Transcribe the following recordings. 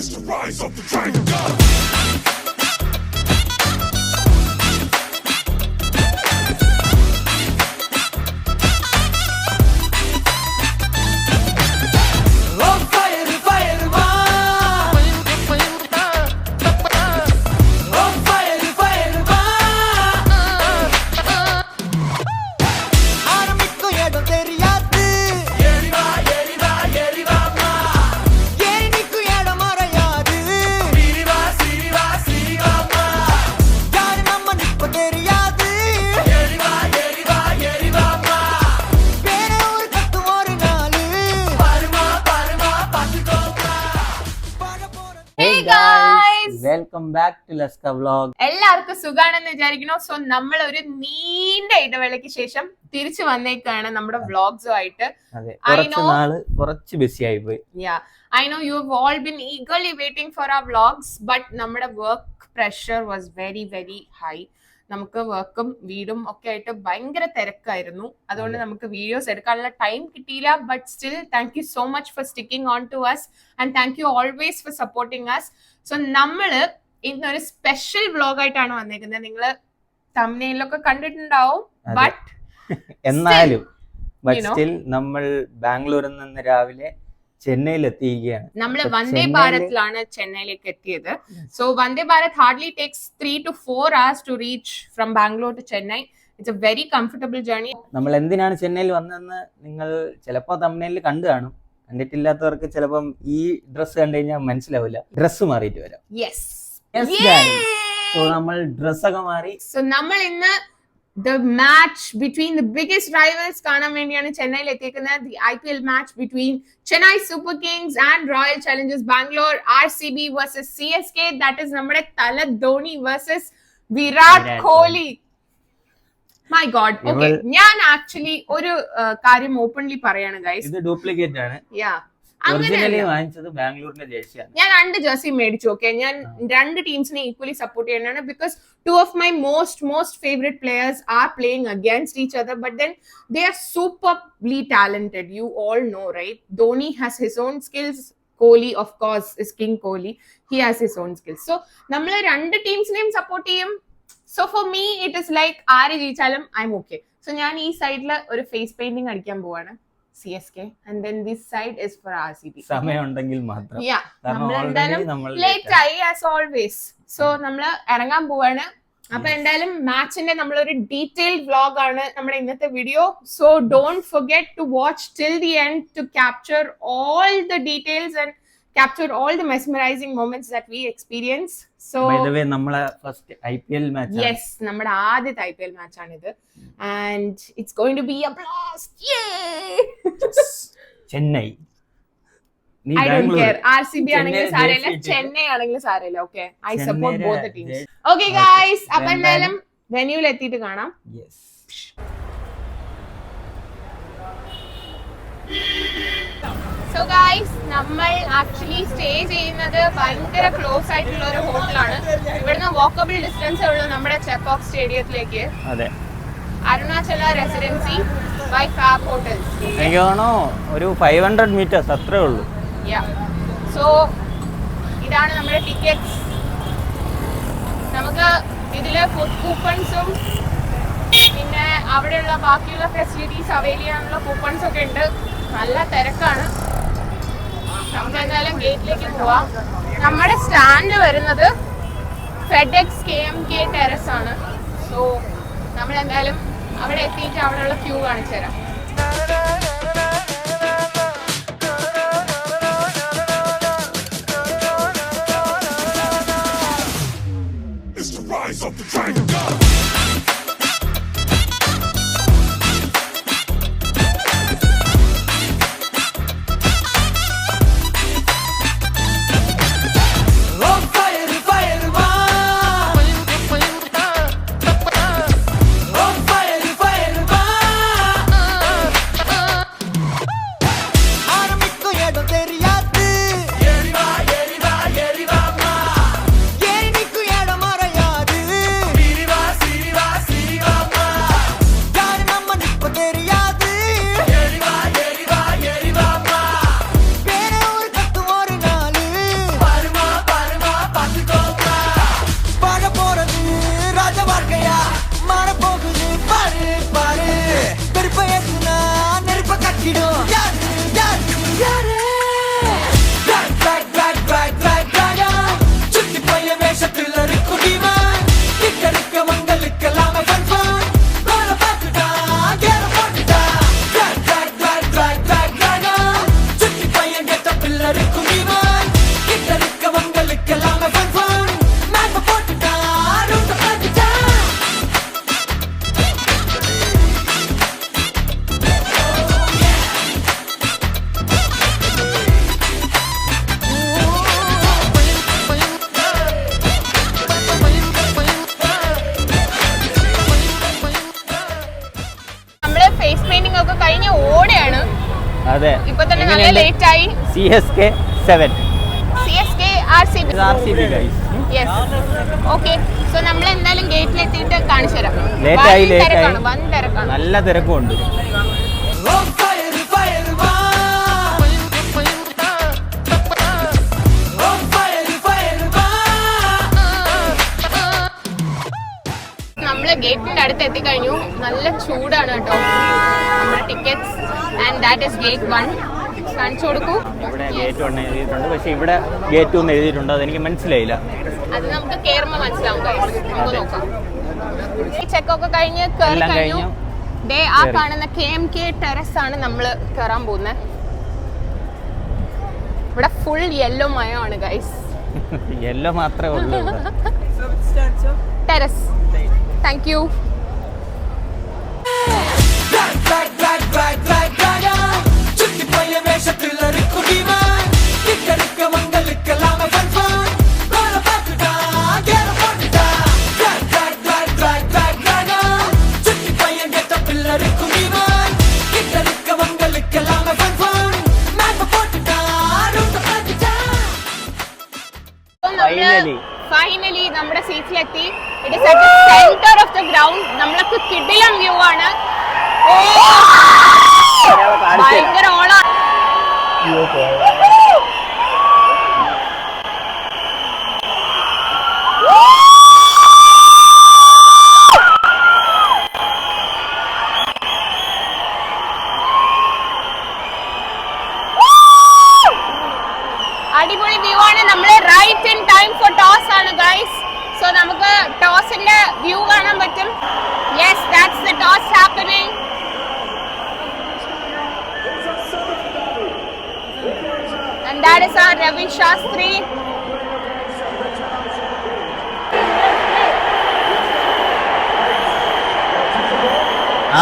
It's the rise of the dragon. Welcome back to ലസ്ക vlog. എല്ലാവർക്കും സുഖാണെന്ന് വിചാരിക്കണോ. So നമ്മൾ ഒരു നീണ്ട ഇടവേളയ്ക്ക് ശേഷം തിരിച്ചു വന്നേക്കാണ് നമ്മുടെ വ്ലോഗ്സുമായിട്ട്. കുറച്ച് ബിസി ആയി പോയി. I know you have all been eagerly waiting for our vlogs, but നമ്മുടെ work pressure was very very high. നമുക്ക് വർക്കും വീടും ഒക്കെ ആയിട്ട് ഭയങ്കര തിരക്കായിരുന്നു. അതുകൊണ്ട് നമുക്ക് വീഡിയോസ് എടുക്കാനുള്ള ടൈം കിട്ടിയില്ല. But still thank you so much for sticking on to us and thank you always for supporting us. So നമ്മള് ഇന്നൊരു സ്പെഷ്യൽ വ്ലോഗ് ആയിട്ടാണ് വന്നേക്കുന്നത്. നിങ്ങള് തംബ്നെയിലൊക്കെ കണ്ടിട്ടുണ്ടാവും. ബട്ട് എന്നാലും നമ്മൾ ബാംഗ്ലൂരിൽ നിന്ന് രാവിലെ ചെന്നൈയിൽ എത്തിയിരിക്കുകയാണ്. നമ്മള് വന്ദേ ഭാരതിലാണ് ചെന്നൈയിലേക്ക് എത്തിയത്. So Vande Bharat hardly takes 3 to 4 hours to reach from Bangalore to Chennai. It's a very comfortable journey. നമ്മൾ എന്തിനാണ് ചെന്നൈയിൽ വന്നതെന്ന് നിങ്ങൾ ചിലപ്പോ തംബ്നെയിലിൽ കണ്ടു കാണും. കണ്ടിട്ടില്ലാത്തവർക്ക് ചിലപ്പം ഈ ഡ്രസ് കണ്ടു കഴിഞ്ഞാൽ മനസ്സിലാവില്ല. ഡ്രസ് മാറിയിട്ട് വരാം. സോ നമ്മൾ ഡ്രസ്സൊക്കെ മാറി. സോ നമ്മൾ ഇന്ന് the match between the biggest rivals കാണാൻ വേണ്ടിയാണ് ചെന്നൈയിൽ എത്തിയിരിക്കുന്നത്. The IPL match between Chennai Super Kings and Royal Challengers Bangalore, RCB versus CSK. That is നമ്മുടെ തല Dhoni versus Virat Kohli. My God. Okay, ഞാൻ ആക്ച്വലി ഒരു കാര്യം ഓപ്പൺലി പറയാണ് ഗൈസ്. ഇത് ഡ്യൂപ്ലിക്കേറ്റ് ആണ്. ഞാൻ 2 ജേഴ്സി മേടിച്ചു. ഓക്കെ, ഞാൻ 2 ടീംസിനെ ഈക്വലി സപ്പോർട്ട് ചെയ്യുന്നതാണ്. Because 2 of my most favorite players are playing against each other, but then they are superbly talented. You all know, right? Dhoni has his own skills. Kohli, of course, is King Kohli. He has his own skills. So നമ്മൾ 2 ടീംസിനെയും support ചെയ്യും. So for me it is like ആര് ജയിച്ചാലും I'm okay. So ഞാൻ ഈ സൈഡില് ഒരു face painting അടിക്കാൻ പോവാണ് CSK, and then this side is for RCB. സമയമുണ്ടെങ്കിൽ മാത്രം. നമ്മൾ എന്തായാലും ലേറ്റ് ആയി as always. So നമ്മൾ ഇറങ്ങാൻ പോവാണ്. അപ്പൊ എന്തായാലും മാച്ചിന്റെ നമ്മളൊരു ഡീറ്റെയിൽഡ് വ്ലോഗ് ആണ് നമ്മുടെ ഇന്നത്തെ video. So don't forget to watch till the end to capture all the details and capture all the mesmerizing moments that we experience. So by the way, നമ്മളെ ഫസ്റ്റ് IPL match ആണ്. Yes, നമ്മുടെ ആദ്യത്തെ IPL match ആണിത്. And it's going to be a blast. Yay! Chennai. I don't care. RCB ആണെങ്കിലും സാരമില്ല, ചെന്നൈ ആണെങ്കിലും സാരമില്ല. Okay, I support both the teams. Okay guys, അപ്പൊ എന്തായാലും വെന്യൂവിൽ എത്തിയിട്ട് കാണാം. Yes. സോ ഗൈസ്, നമ്മൾ ആക്ച്വലി സ്റ്റേ ചെയ്യുന്നത് ഭയങ്കര ക്ലോസ് ആയിട്ടുള്ള ഒരു ഹോട്ടലാണ്. ഇവിടുന്ന് വാക്കബിൾ ഡിസ്റ്റൻസേ ഉള്ളൂ നമ്മുടെ ചെപ്പോക്ക് സ്റ്റേഡിയത്തിലേക്ക്. അതെ, Arunachala residency by Fab hotels. എനിക്ക് തോന്നുന്നു ഒരു 500 meters അത്രേ ഉള്ളൂ. സോ ഇതാണ് നമ്മുടെ ടിക്കറ്റ്സ്. നമുക്ക് ഇതില് ഫുഡ് കൂപ്പൺസും പിന്നെ അവിടെയുള്ള ബാക്കിയുള്ള ഫെസിലിറ്റീസ് അവൈൽ ചെയ്യാനുള്ള കൂപ്പൺസ് ഒക്കെ ഉണ്ട്. നല്ല തിരക്കാണ്. നമുക്ക് എന്തായാലും ഗേറ്റിലേക്ക് പോവാം. നമ്മുടെ സ്റ്റാൻഡ് വരുന്നത് ഫെഡെക്സ് KMK ടെറസ് ആണ്. സോ നമ്മൾ എന്തായാലും അവിടെ എത്തിയിട്ട് അവിടെയുള്ള ക്യൂ കാണിച്ചു തരാം. It's the rise of the dragon. CSK 7. CSK RCB. RCB guys. Yes okay. So നമ്മൾ എന്തായാലും ഗേറ്റിലെത്തിയിട്ട് കാണിച്ചു തരാം. ലേറ്റായി വൻ തിരക്കാണ്. നല്ല തിരക്കുണ്ട്. നമ്മള് ഗേറ്റിന്റെ അടുത്ത് എത്തിക്കഴിഞ്ഞു. നല്ല ചൂടാണ് കേട്ടോ. നമ്മുടെ tickets and that is gate 1. കാണിച്ചു കൊടുക്കൂ. ഇവിടെ ഗേറ്റ് 1 എഴുതിയിട്ടുണ്ട്, പക്ഷെ ഇവിടെ ഗേറ്റ് 1 എഴുതിയിട്ടുണ്ട്. അതെനിക്ക് മനസ്സിലായില്ല. അത് നമുക്ക് കേറുമ്പോ മനസ്സിലാവും. നമുക്ക് നോക്കാം. ഈ ചെക്കൊക്കെ കഴിഞ്ഞ് കയറി കഴിഞ്ഞു. ദേ ആ കാണുന്ന KMK ടെറസ് ആണ് നമ്മൾ കയറാൻ പോകുന്നത്. ഇവിടെ ഫുൾ യെല്ലോ മയമാണ് ഗൈസ്. യെല്ലോ മാത്രമേ ഉള്ളൂ. ടെറസ്. Thank you. ഫൈനലി നമ്മുടെ സീറ്റിലെത്തി. It is at the centre of the ground. നമ്മൾക്ക് കിടിലം വ്യൂ ആണ്. ഭയങ്കര ഓളാണ്. അടിപൊളി വ്യൂ ആണ്. നമ്മള് right in time for toss ആണ് ഗൈസ്. സോ നമുക്ക് ടോസിന്റെ വ്യൂ കാണാൻ പറ്റും. Yes, that's the toss happening. And that is our Ravi Shastri.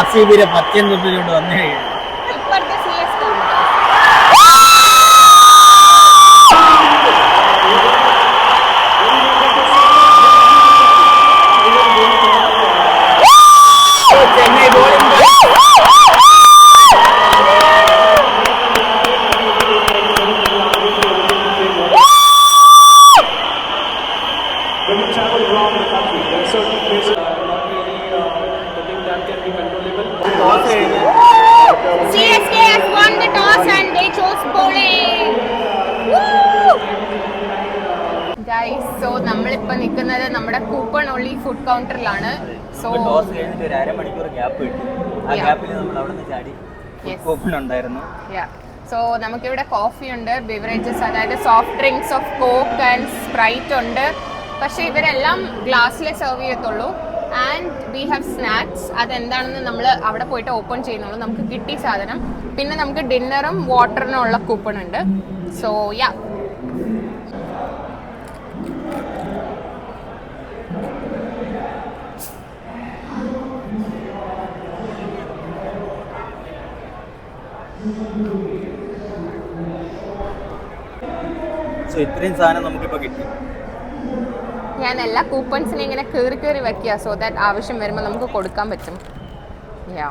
RCB പച്ചയും തൊട്ടിട്ടുണ്ട് വന്നേ. ഇപ്പുറത്തെ CSK. Chennai bowling. CSK has won the toss and they chose bowling. Guys, so നമ്മളിപ്പോ നിൽക്കുന്നത് നമ്മുടെ കൂപ്പൺ ഒള്ളി ഫുഡ് കൗണ്ടറിലാണ്. സോ ടോസ് കഴിഞ്ഞിട്ട് ഒരു അരമണിക്കൂർ ഗ്യാപ്പ് കിട്ടി. ആ ഗ്യാപ്പിൽ നമ്മൾ അവിടെ നിന്ന് ചാടി. കൂപ്പൺ ഉണ്ടായിരുന്നു. സോ നമുക്കിവിടെ കോഫി ഉണ്ട്, ബിവറേജസ്, അതായത് soft drinks of coke and sprite ഉണ്ട്. പക്ഷേ ഇവരെല്ലാം ഗ്ലാസ്സിലെ സെർവ് ചെയ്യത്തുള്ളൂ. And we have snacks. അതെന്താണെന്ന് നമ്മൾ അവിടെ പോയിട്ട് ഓപ്പൺ ചെയ്യുന്നുള്ളൂ. നമുക്ക് കിട്ടിയ സാധനം. പിന്നെ നമുക്ക് ഡിന്നറും വാട്ടറിനും ഉള്ള കൂപ്പൺ ഉണ്ട്. സോ യാ, ഇത്രയും സാധനം നമുക്കിപ്പോ കിട്ടി. ഞാൻ എല്ലാ കൂപ്പൺസിനെ ഇങ്ങനെ കയറി കയറി വെക്കുക. സോ ദാറ്റ് ആവശ്യം വരുമ്പോൾ നമുക്ക് കൊടുക്കാൻ പറ്റും. യാ,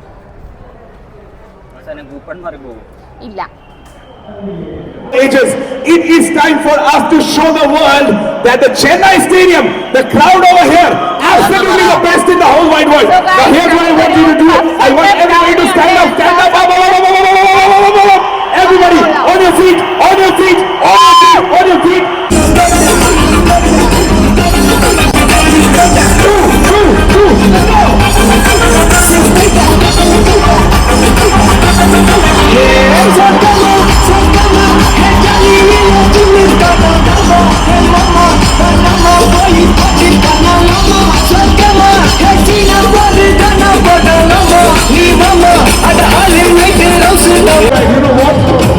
കൂപ്പൺ മാറി പോകും. ഇല്ല. Ages, it is time for us to show the world that the Chennai Stadium, the crowd over here, absolutely the best in the whole wide world. Now here's what I want you to do. I want everybody to stand up, stand up, everybody on your feet, on your feet, on your feet.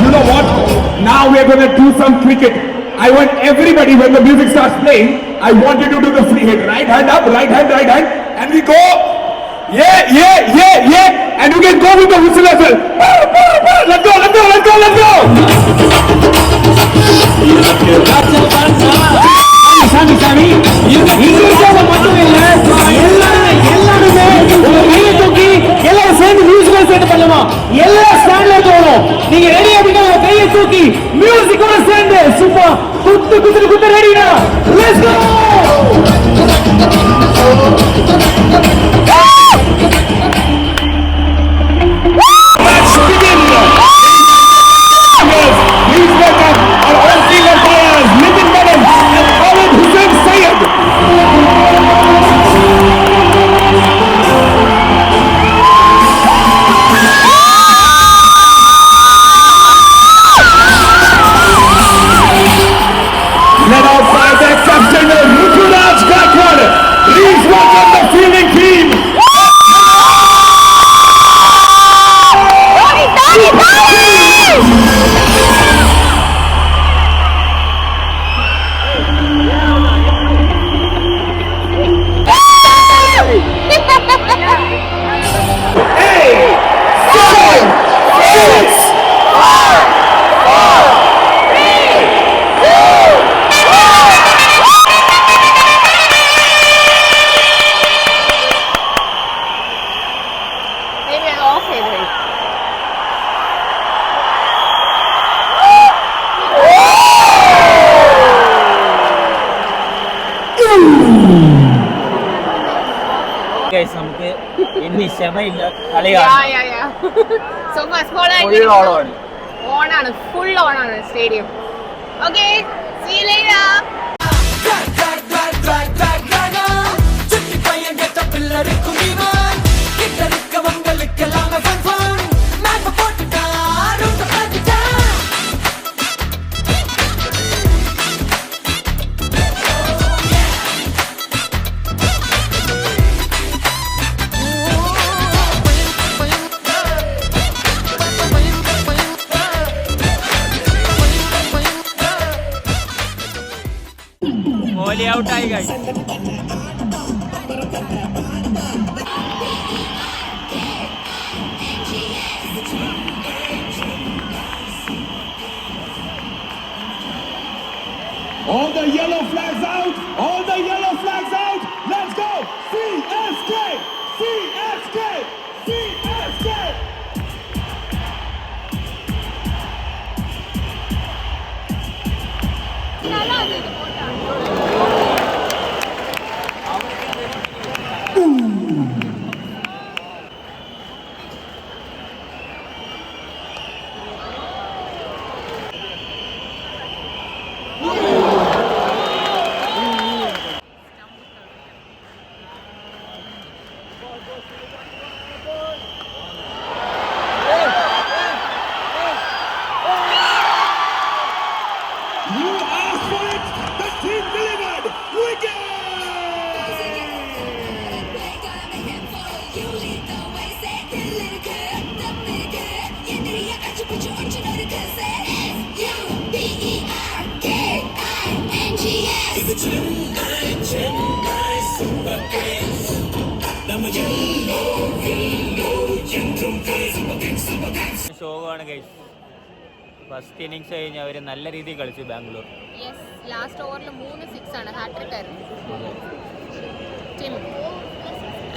You know what? Now we're going to do some cricket. I want everybody, when the music starts playing, I want you to do the free hit. Right hand up, right hand, and we go. Yeah, yeah, yeah, yeah. And you can go with the whistle as well. Let's go, let's go, let's go, let's go. Sammy. எல்லாரும் சேர்ந்து musical set பண்ணுமா? எல்லா ஸ்டாண்ட்ல போறோம். நீங்க ready அப்படினா கையை தூக்கி whistle with the ready now. Let's go. Let's begin. Please welcome our all senior players, Nitin Menon and Khalid Hussain Syed. Led out by the captain Ruturaj Gaikwad. Please welcome the fielding team. Eight, seven, six, Maybe an off favorite. Guys, നമുക്ക് ഇനി ക്ഷമയില്ല കളി Yeah, കാണാം. yeah, yeah. So first ball Full on. on ആണ്, full on ആണ് stadium. Okay, see you later. Kohli ഔട്ടായി guys. All the yellow flags out! All the yellow flags out! Let's go! CSK! CSK! CSK! You asked for it! The team delivered! Wicket! ശോകമാണ് guys. First innings കഴിഞ്ഞ് അവർ നല്ല രീതിയിൽ കളിച്ചു Bangalore. Yes, last ഓവറിൽ 3 6 ആണ്, hat trick ആയിരുന്നു. ടീം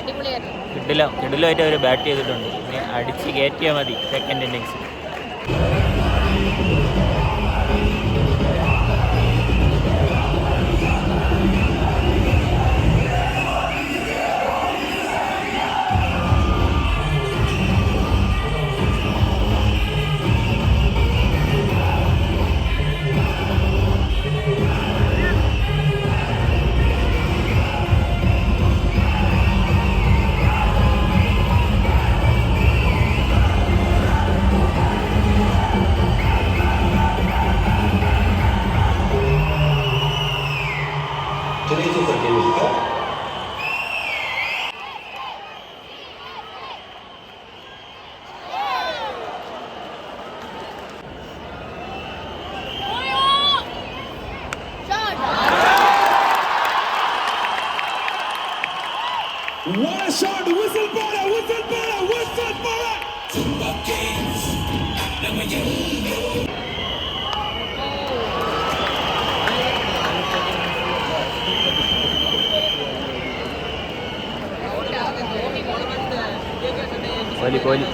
അടിപൊളിയായിരുന്നു. കിടിലമായിട്ട് അവർ ബാറ്റ് ചെയ്തിട്ടുണ്ട്. ഇനി അടിച്ച് കയറ്റിയാൽ മതി second innings. What a shot! Whistle baller! Whistle baller! Whistle baller! Kohli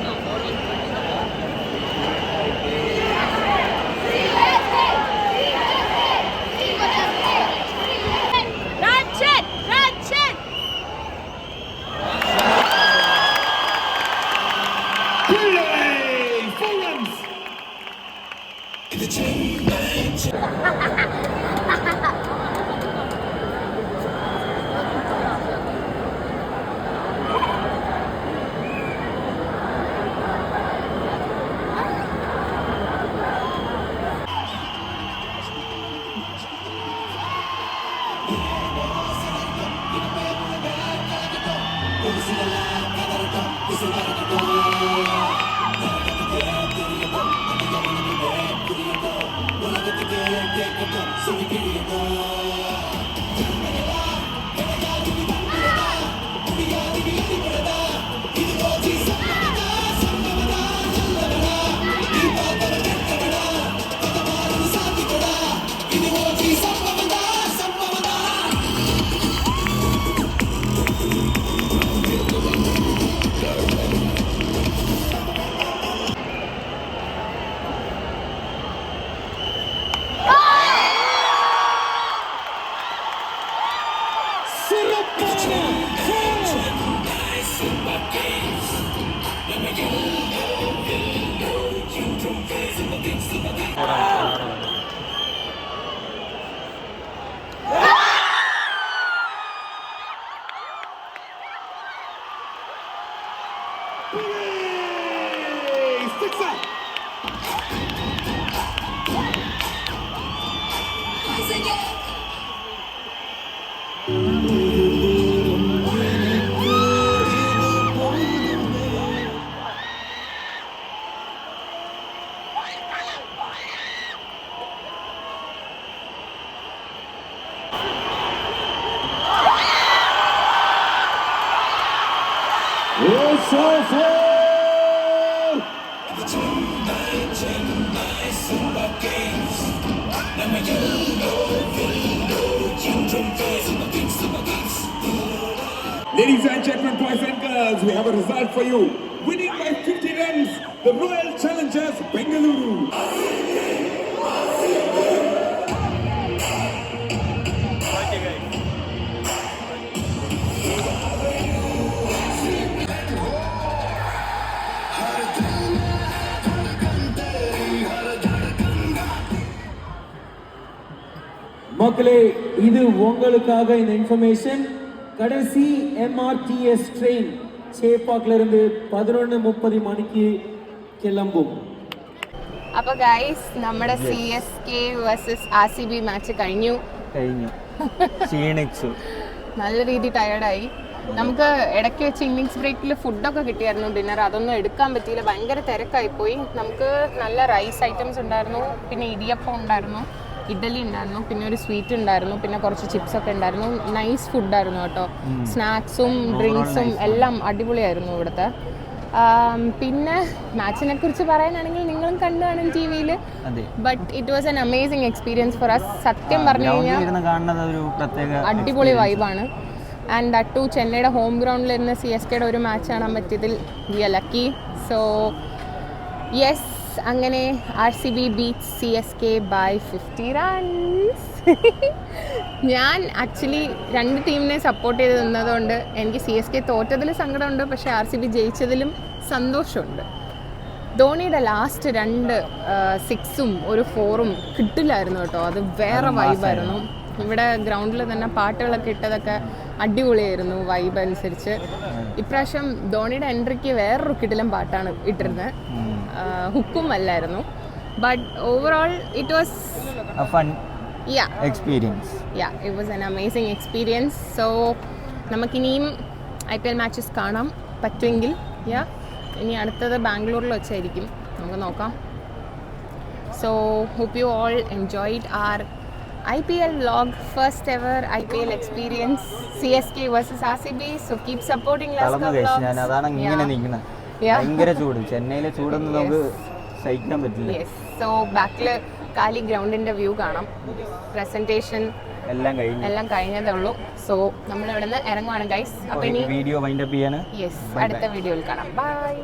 Ladies and gentlemen, boys and girls, we have a result for you. Winning by 50 runs, the Royal Challengers Bengaluru. மக்களே, இது உங்களுக்காக இந்த information. கடைசி MRTS train சேப்பாக்ல இருந்து 11:30 மணிக்கு കിളമ്പും. അപ്പോൾ guys നമ്മുടെ CSK vs RCB match കഴിഞ്ഞു. ക്ഷീണിച്ചു, നല്ല രീതി ടയർഡായി. നമുക്ക് ഇടയ്ക്ക് വെച്ച് ഇന്നിങ്സ് ബ്രേക്കിൽ ഫുഡൊക്കെ കിട്ടിയായിരുന്നു, ഡിന്നർ. അതൊന്നും എടുക്കാൻ പറ്റിയില്ല, ഭയങ്കര തിരക്കായിപ്പോയി. നമുക്ക് നല്ല റൈസ് ഐറ്റംസ് ഉണ്ടായിരുന്നു, പിന്നെ ഇടിയപ്പം ഉണ്ടായിരുന്നു, ഇഡ്ഡലി ഉണ്ടായിരുന്നു, പിന്നെ ഒരു സ്വീറ്റ് ഉണ്ടായിരുന്നു, പിന്നെ കുറച്ച് ചിപ്സ് ഒക്കെ ഉണ്ടായിരുന്നു. നൈസ് ഫുഡായിരുന്നു കേട്ടോ. സ്നാക്സും ഡ്രിങ്ക്സും എല്ലാം അടിപൊളിയായിരുന്നു ഇവിടുത്തെ. പിന്നെ മാച്ചിനെ കുറിച്ച് പറയാനാണെങ്കിൽ നിങ്ങളും കണ്ടു കാണും TV-യിൽ. But it was an amazing experience for us. സത്യം പറഞ്ഞു കഴിഞ്ഞാൽ അടിപൊളി വൈബാണ്. ആൻഡ് ദാറ്റ് ടു ചെന്നൈയുടെ ഹോം ഗ്രൗണ്ടിലിരുന്ന് CSKയുടെ ഒരു മാച്ച് കാണാൻ പറ്റിയതിൽ we are lucky. So yes, അങ്ങനെ RCB beats CSK by 50 runs. ഞാൻ ആക്ച്വലി രണ്ട് ടീമിനെ സപ്പോർട്ട് ചെയ്ത് നിന്നതുകൊണ്ട് എനിക്ക് CSK തോറ്റതിൽ സങ്കടമുണ്ട്, പക്ഷേ RCB ജയിച്ചതിലും സന്തോഷമുണ്ട്. ധോണിയുടെ ലാസ്റ്റ് 2 6ഉം ഒരു 4ഉം കിട്ടില്ലായിരുന്നു കേട്ടോ. അത് വേറെ വൈബായിരുന്നു. ഇവിടെ ഗ്രൗണ്ടിൽ തന്നെ പാട്ടുകളൊക്കെ ഇട്ടതൊക്കെ അടിപൊളിയായിരുന്നു വൈബ് അനുസരിച്ച്. ഇപ്രാവശ്യം ധോണിയുടെ എൻട്രിക്ക് വേറൊരു കിടിലം പാട്ടാണ് ഇട്ടിരുന്നത്, ഹുക്കും അല്ലായിരുന്നു. But overall it was a fun experience. Yeah, it was an amazing experience. So നമുക്കിനിയും IPL മാച്ചസ് കാണാം പറ്റുമെങ്കിൽ. ഇനി അടുത്തത് ബാംഗ്ലൂരിൽ വെച്ചായിരിക്കും, നമുക്ക് നോക്കാം. So hope you all enjoyed our IPL vlog, first ever IPL experience, CSK versus RCB. So keep supporting Laska vlogs. ഞാൻ അതാണ് ഇങ്ങനെ നിൽക്കുന്നത്, ഭയങ്കര ചൂട്, ചെന്നൈയിലെ ചൂടൊന്നും നമുക്ക് സഹിക്കാൻ പറ്റില്ല. സോ ബാക്കിൽ കാലി ഗ്രൗണ്ടിന്റെ വ്യൂ കാണാം. പ്രസന്റേഷൻ എല്ലാം കഴിഞ്ഞതേ ഉള്ളൂ. സോ നമ്മൾ ഇവിടെ നിന്ന് ഇറങ്ങുവാണ് ഗൈസ്. അപ്പോൾ ഇനി വീഡിയോ വൈൻഡ് അപ്പ് ചെയ്യാണ്. അടുത്ത വീഡിയോയിൽ കാണാം. ബൈ.